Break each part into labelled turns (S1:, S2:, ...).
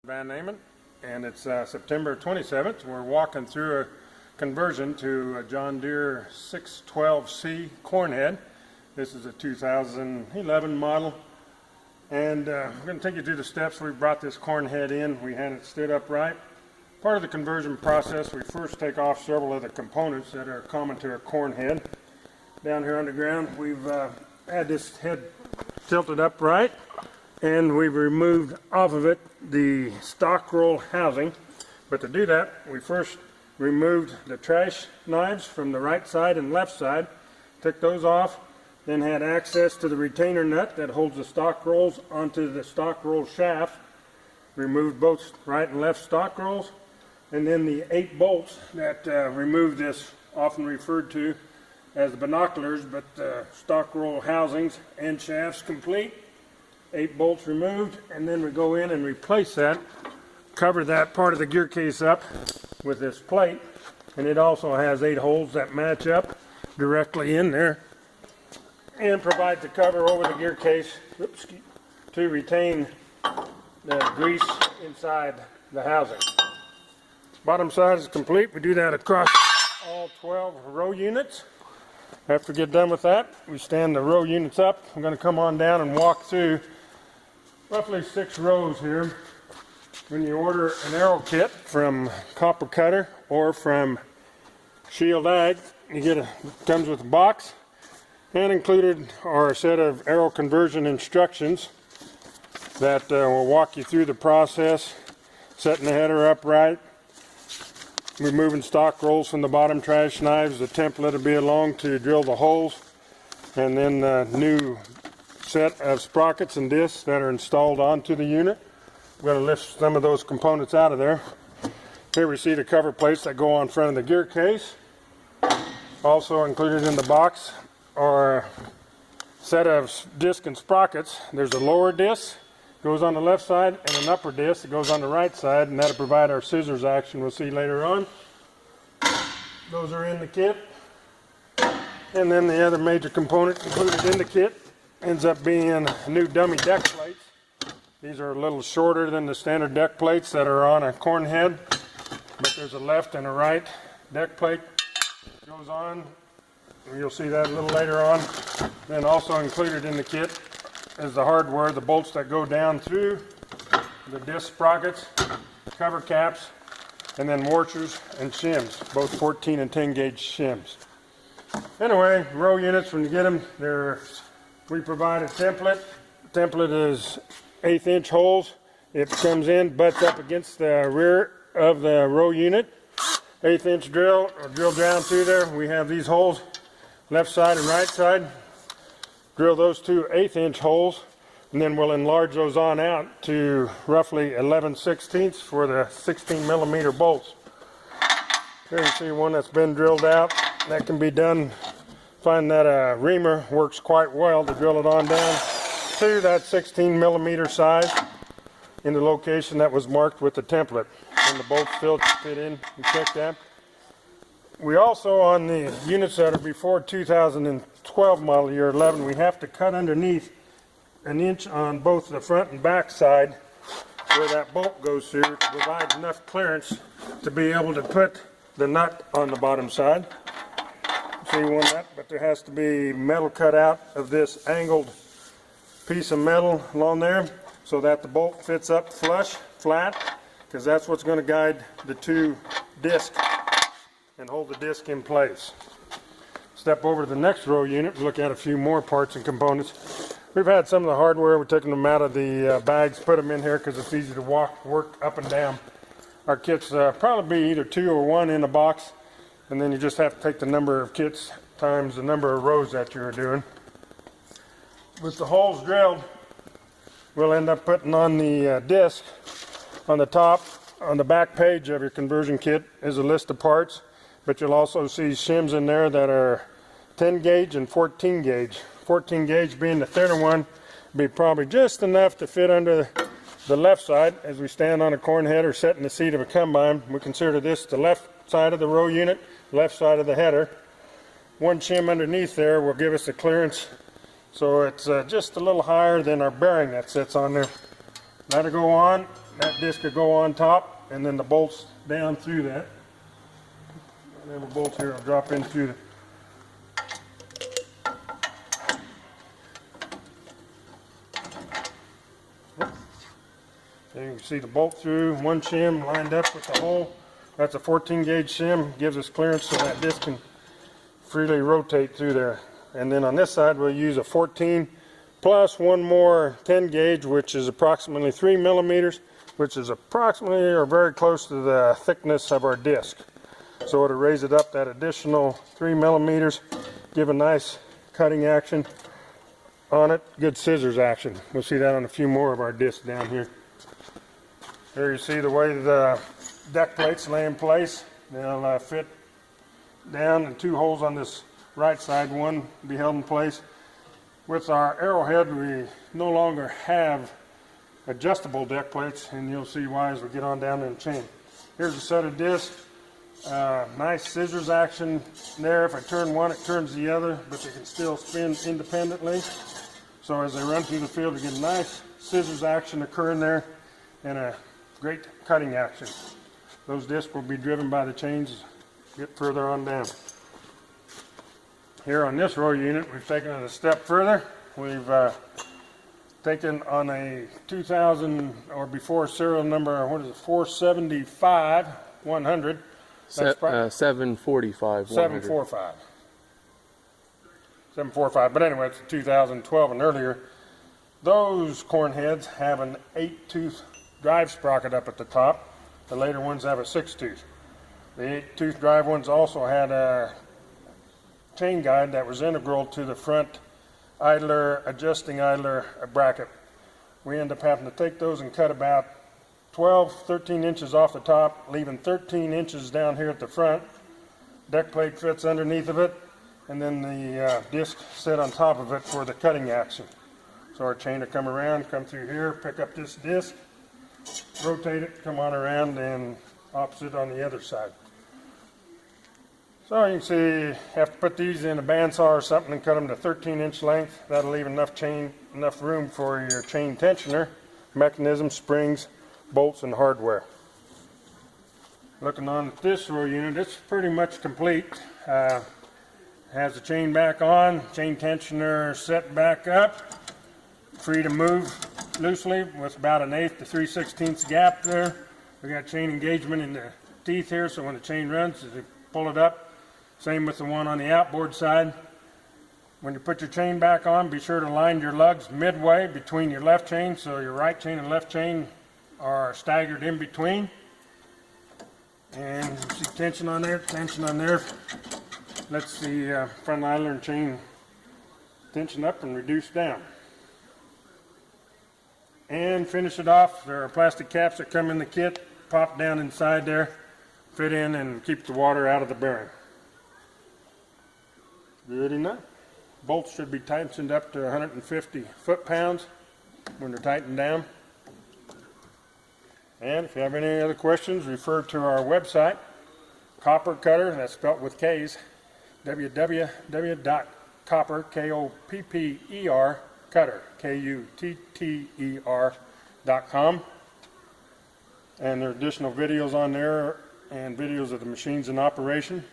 S1: Van Namen, and it's September 27th. We're walking through a conversion to a John Deere 612C corn head. This is a 2011 model, and we're going to take you through the steps. We brought this corn head in. We had it stood upright. Part of the conversion process, we first take off several of the components that are common to a corn head. Down here on the ground, we've had this head tilted upright, and we've removed off of it the stock roll housing. But to do that, we first removed the trash knives from the right side and left side, took those off, then had access to the retainer nut that holds the stock rolls onto the stock roll shaft, removed both right and left stock rolls, and then the 8 bolts that remove this, often referred to as the binoculars, but stock roll housings and shafts complete. 8 bolts removed, and then we go in and replace that, cover that part of the gear case up with this plate, and it also has 8 holes that match up directly in there and provide the cover over the gear case to retain the grease inside the housing. Bottom side is complete. We do that across all 12 row units. After we get done with that, we stand the row units up. I'm going to come on down and walk through roughly 6 rows here. When you order an arrow kit from Kopper Kutter or from Shield Ag, you get comes with a box, and included are a set of arrow conversion instructions that will walk you through the process, setting the header upright, removing stock rolls from the bottom trash knives, the template will be along to drill the holes, and then the new set of sprockets and discs that are installed onto the unit. We're going to lift some of those components out of there. Here we see the cover plates that go on front of the gear case. Also included in the box are a set of disc and sprockets. There's a lower disc goes on the left side and an upper disc that goes on the right side, and that'll provide our scissors action we'll see later on. Those are in the kit. And then the other major component included in the kit ends up being new dummy deck plates. These are a little shorter than the standard deck plates that are on a corn head, but there's a left and a right deck plate goes on. You'll see that a little later on. Then also included in the kit is the hardware, the bolts that go down through the disc sprockets, cover caps, and then washers and shims, both 14 and 10 gauge shims. Anyway, row units, when you get them, we provide a template. The template is 1/8 inch holes. It comes in, butts up against the rear of the row unit. 1/8 inch drill, or drill down through there. We have these holes, left side and right side. Drill those 2 1/8 inch holes, and then we'll enlarge those on out to roughly 11/16 for the 16 millimeter bolts. Here you see one that's been drilled out. That can be done. Find that a reamer works quite well to drill it on down to that 16 millimeter size in the location that was marked with the template. And the bolts fit in, you check that. We also, on the units that are before 2012 model year 11, we have to cut underneath 1 inch on both the front and back side where that bolt goes through to provide enough clearance to be able to put the nut on the bottom side. See one nut, but there has to be metal cut out of this angled piece of metal along there so that the bolt fits up flush, flat, because that's what's going to guide the 2 discs and hold the disc in place. Step over to the next row unit, look at a few more parts and components. We've had some of the hardware, we're taking them out of the bags, put them in here because it's easy to work up and down. Our kits probably be either 2 or 1 in a box, and then you just have to take the number of kits times the number of rows that you're doing. With the holes drilled, we'll end up putting on the disc. On the top, on the back page of your conversion kit is a list of parts, but you'll also see shims in there that are 10 gauge and 14 gauge. 14 gauge being the thinner one, be probably just enough to fit under the left side as we stand on a corn head or set in the seat of a combine. We consider this the left side of the row unit, left side of the header. 1 shim underneath there will give us the clearance, so it's just a little higher than our bearing that sits on there. That'll go on. that disc will go on top, and then the bolts down through that. And then the bolt here will drop in through the there you can see the bolt through, one shim lined up with the hole. That's a 14 gauge shim, gives us clearance so that disc can freely rotate through there. And then on this side we'll use a 14 plus one more 10 gauge, which is approximately 3 millimeters, which is approximately or very close to the thickness of our disc. So it'll raise it up that additional 3 millimeters, give a nice cutting action on it, good scissors action. We'll see that on a few more of our discs down here. Here you see the way the deck plates lay in place. They'll fit down in 2 holes on this right side, one be held in place. With our arrowhead, we no longer have adjustable deck plates, and you'll see why as we get on down in the chain. Here's a set of discs. Nice scissors action there. If I turn one, it turns the other, but they can still spin independently. So as they run through the field, you get a nice scissors action occurring there and a great cutting action. Those discs will be driven by the chains. Get further on down. Here on this row unit, we've taken it a step further. We've taken on a 2000 or before serial number, what is it, 475 100.
S2: 745
S1: 745. 745. But anyway, it's 2012 and earlier. Those corn heads have an 8-tooth drive sprocket up at the top. The later ones have a 6-tooth. The 8-tooth drive ones also had a chain guide that was integral to the front idler, adjusting idler bracket. We end up having to take those and cut about 13 inches off the top, leaving 13 inches down here at the front. Deck plate fits underneath of it, and then the disc sit on top of it for the cutting action. So our chain will come around, come through here, pick up this disc, rotate it, come on around, and opposite on the other side. So you can see, have to put these in a bandsaw or something and cut them to 13-inch length. That'll leave enough room for your chain tensioner, mechanism, springs, bolts, and hardware. Looking on at this row unit, it's pretty much complete. Has the chain back on, chain tensioner set back up, free to move loosely with about an 1/8 to 3/16 gap there. We got chain engagement in the teeth here, so when the chain runs, you pull it up. Same with the one on the outboard side. When you put your chain back on, be sure to line your lugs midway between your left chain, so your right chain and left chain are staggered in between. And you see tension on there, lets the front idler and chain tension up and reduce down. And finish it off, there are plastic caps that come in the kit, pop down inside there, fit in and keep the water out of the bearing. Good enough. Bolts should be tightened up to 150 foot-pounds when they're tightened down. And if you have any other questions, refer to our website, Kopper Kutter, that's spelled with K's, www.kopper, K-O-P-P-E-R, Kutter, K-U-T-T-E-R.com. And there are additional videos on there and videos of the machines in operation.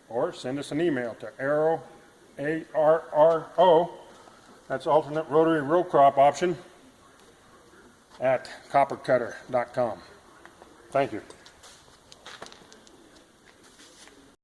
S1: Or send us an email to ARRO, A-R-R-O, that's alternate rotary row crop option, at kopperkutter.com. Thank you.